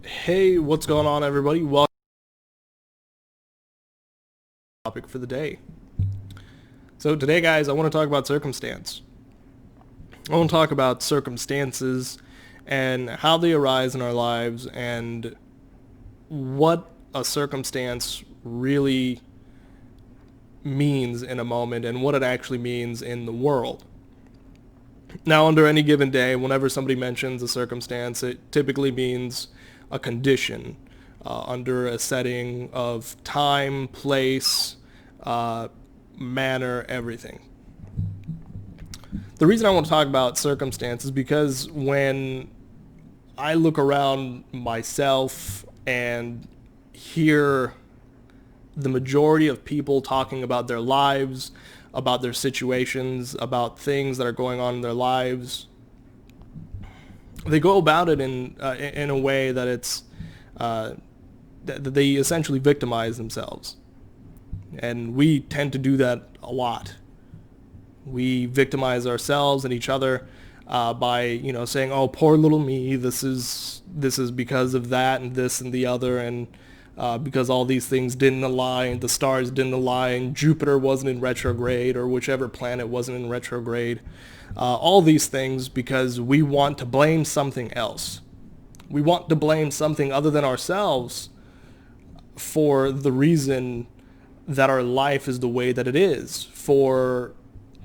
Hey, what's going on, everybody? Welcome to the topic for the day. So today, guys, I want to talk about circumstance. I want to talk about circumstances and how they arise in our lives and what a circumstance really means in a moment and what it actually means in the world. Now, under any given day, whenever somebody mentions a circumstance, it typically means a condition under a setting of time, place, uh, manner, everything. The reason I want to talk about circumstance is because when I look around myself and hear the majority of people talking about their lives, about their situations, about things that are going on in their lives, they go about it in a way that it's that they essentially victimize themselves, and we tend to do that a lot. We victimize ourselves and each other by saying, "Oh, poor little me. This is because of that and this and the other, and because all these things didn't align, the stars didn't align, Jupiter wasn't in retrograde, or whichever planet wasn't in retrograde." All these things because we want to blame something else. We want to blame something other than ourselves for the reason that our life is the way that it is, for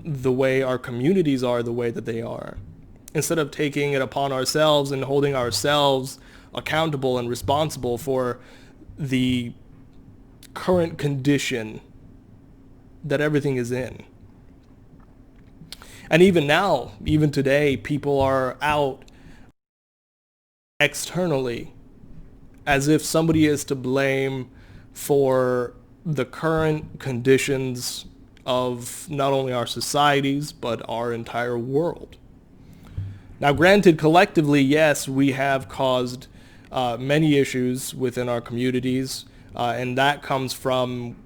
the way our communities are the way that they are. Instead of taking it upon ourselves and holding ourselves accountable and responsible for the current condition that everything is in. And even now, even today, people are out externally as if somebody is to blame for the current conditions of not only our societies, but our entire world. Now, granted, collectively, yes, we have caused many issues within our communities, and that comes from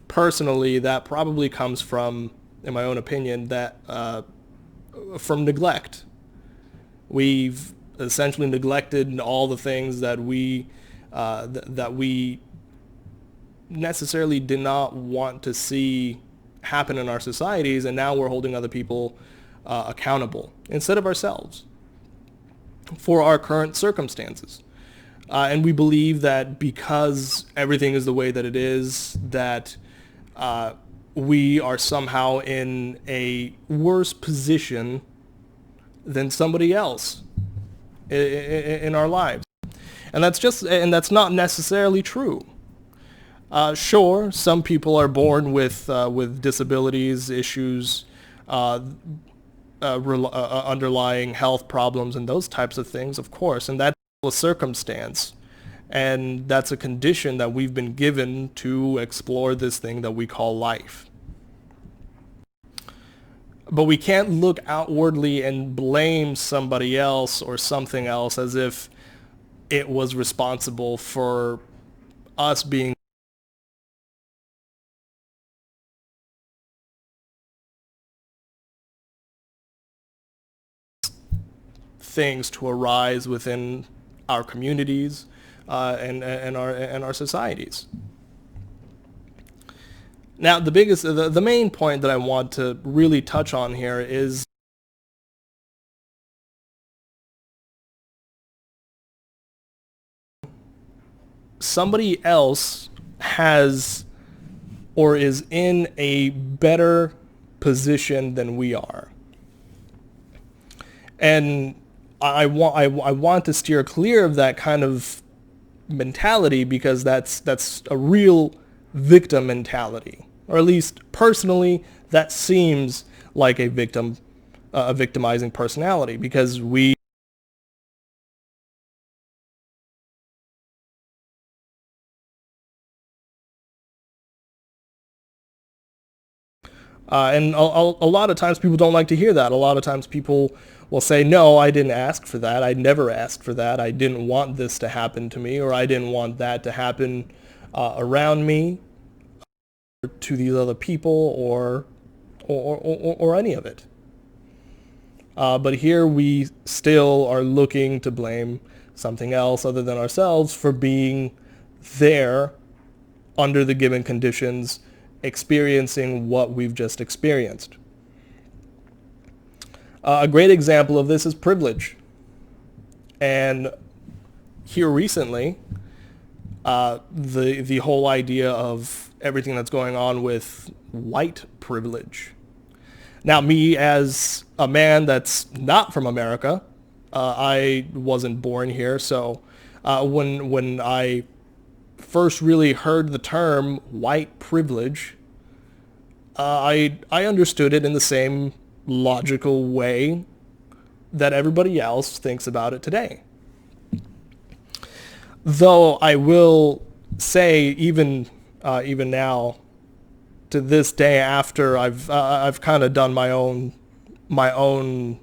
personally, that probably comes from, in my own opinion, that from neglect. We've essentially neglected all the things that we necessarily did not want to see happen in our societies, and now we're holding other people accountable instead of ourselves for our current circumstances. And we believe that because everything is the way that it is, that we are somehow in a worse position than somebody else in our lives. And that's not necessarily true. Sure, some people are born with disabilities, issues, uh, underlying health problems, and those types of things, of course, and that's a circumstance, and that's a condition that we've been given to explore this thing that we call life. But we can't look outwardly and blame somebody else or something else as if it was responsible for us being things to arise within our communities and our societies. Now, the main point that I want to really touch on here is somebody else has or is in a better position than we are. And I want to steer clear of that kind of mentality because that's a real victim mentality, or at least personally, that seems like a victimizing personality because we and a lot of times people don't like to hear that. A lot of times people will say, "No, I didn't ask for that. I never asked for that. I didn't want this to happen to me, or I didn't want that to happen around me, or to these other people, or any of it." But here we still are looking to blame something else other than ourselves for being there under the given conditions, experiencing what we've just experienced. A great example of this is privilege. And here recently, the whole idea of everything that's going on with white privilege. Now, me as a man that's not from America, I wasn't born here, so when I first really heard the term white privilege, I understood it in the same logical way that everybody else thinks about it today. Though I will say, even now, to this day, after I've kind of done my own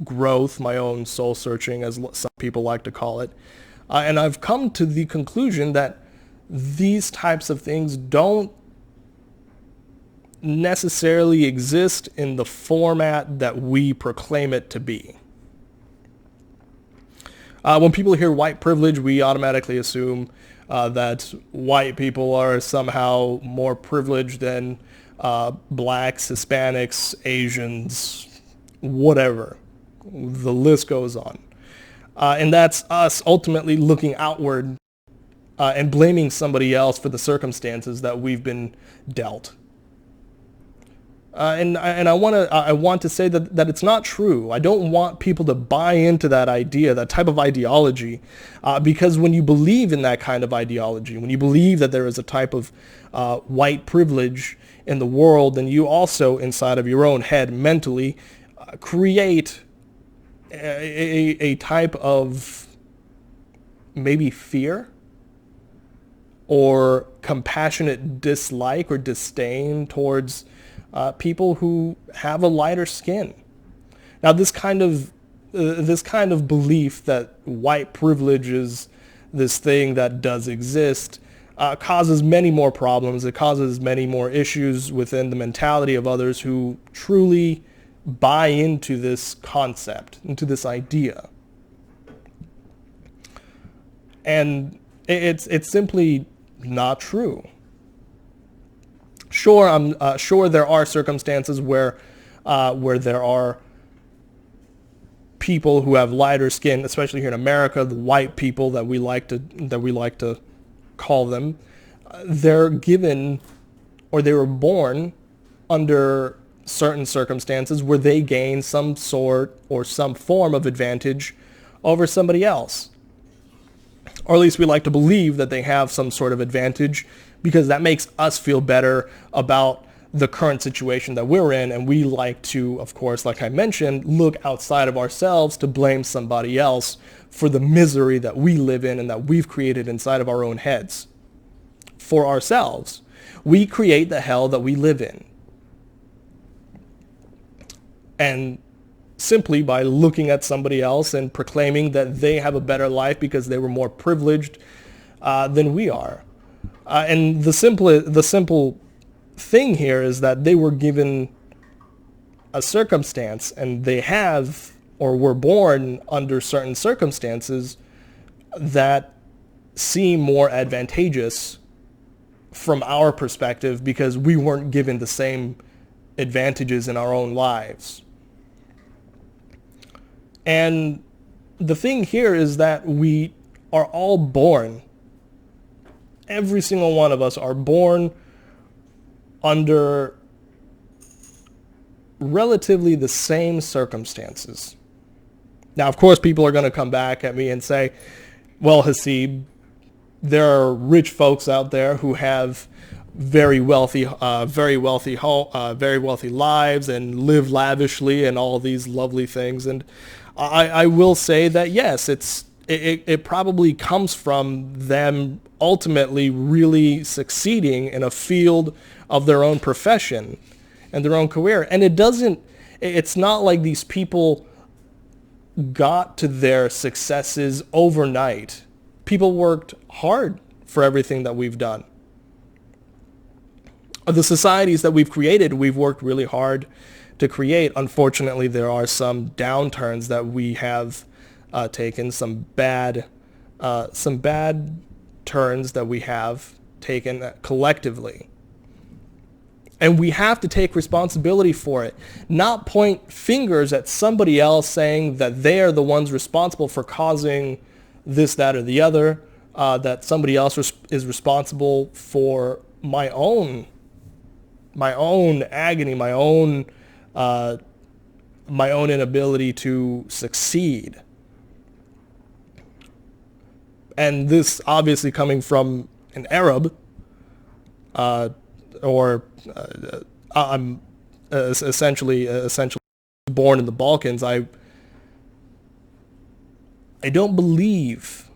growth, my own soul searching, as some people like to call it, and I've come to the conclusion that these types of things don't necessarily exist in the format that we proclaim it to be. When people hear white privilege, we automatically assume that white people are somehow more privileged than blacks, Hispanics, Asians, whatever. The list goes on. And that's us ultimately looking outward and blaming somebody else for the circumstances that we've been dealt. And I want to say that it's not true. I don't want people to buy into that idea, that type of ideology, because when you believe in that kind of ideology, when you believe that there is a type of white privilege in the world, then you also, inside of your own head, mentally create a type of maybe fear or compassionate dislike or disdain towards people who have a lighter skin. Now, this kind of belief that white privilege is this thing that does exist causes many more problems. It causes many more issues within the mentality of others who truly buy into this concept, into this idea. And it's simply not true. Sure, I'm sure there are circumstances where there are people who have lighter skin, especially here in America, the white people that we like to call them. They're given, or they were born under certain circumstances where they gain some sort or some form of advantage over somebody else. Or at least we like to believe that they have some sort of advantage, because that makes us feel better about the current situation that we're in. And we like to, of course, like I mentioned, look outside of ourselves to blame somebody else for the misery that we live in and that we've created inside of our own heads. For ourselves, we create the hell that we live in. And simply by looking at somebody else and proclaiming that they have a better life because they were more privileged than we are. And the simple thing here is that they were given a circumstance, and they have or were born under certain circumstances that seem more advantageous from our perspective because we weren't given the same advantages in our own lives. And the thing here is that we are all born, every single one of us are born under relatively the same circumstances. Now, of course, people are going to come back at me and say, well, Haseeb, there are rich folks out there who have very wealthy lives and live lavishly and all these lovely things. And I will say that, yes, it probably comes from them ultimately really succeeding in a field of their own profession and their own career. And it's not like these people got to their successes overnight. People worked hard for everything that we've done. The societies that we've created, we've worked really hard to create. Unfortunately, there are some downturns that we have taken, some bad turns that we have taken collectively. And we have to take responsibility for it, not point fingers at somebody else saying that they are the ones responsible for causing this, that, or the other, that somebody else is responsible for my own agony, my own inability to succeed. And this obviously coming from an Arab, I'm essentially born in the Balkans. I don't believe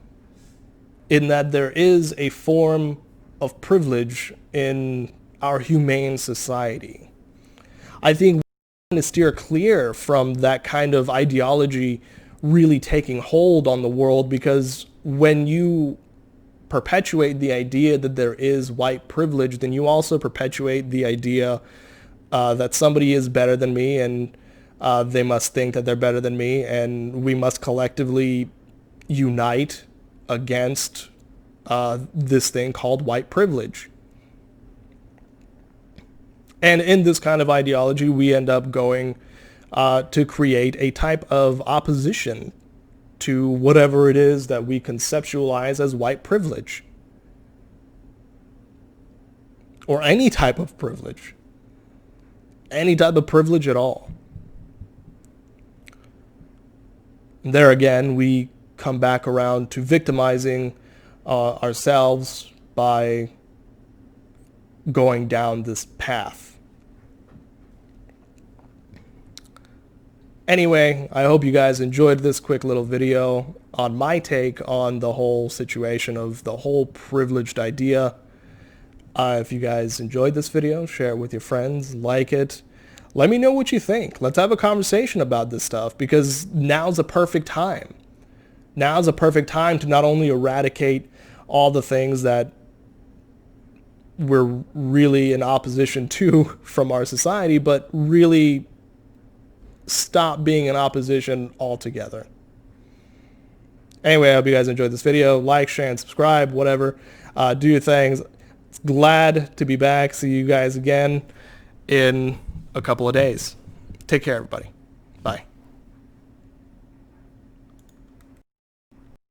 in that there is a form of privilege in our humane society. I think we need to steer clear from that kind of ideology really taking hold on the world, because when you perpetuate the idea that there is white privilege, then you also perpetuate the idea that somebody is better than me, and they must think that they're better than me, and we must collectively unite against this thing called white privilege. And in this kind of ideology, we end up going to create a type of opposition to whatever it is that we conceptualize as white privilege, or any type of privilege at all. And there again, we come back around to victimizing ourselves by going down this path. Anyway, I hope you guys enjoyed this quick little video on my take on the whole situation of the whole privileged idea. If you guys enjoyed this video, share it with your friends, like it. Let me know what you think. Let's have a conversation about this stuff, because now's a perfect time. Now's a perfect time to not only eradicate all the things that we're really in opposition to from our society, but really stop being in opposition altogether. Anyway, I hope you guys enjoyed this video. Like, share, and subscribe, whatever. Do your things. Glad to be back. See you guys again in a couple of days. Take care, everybody. Bye.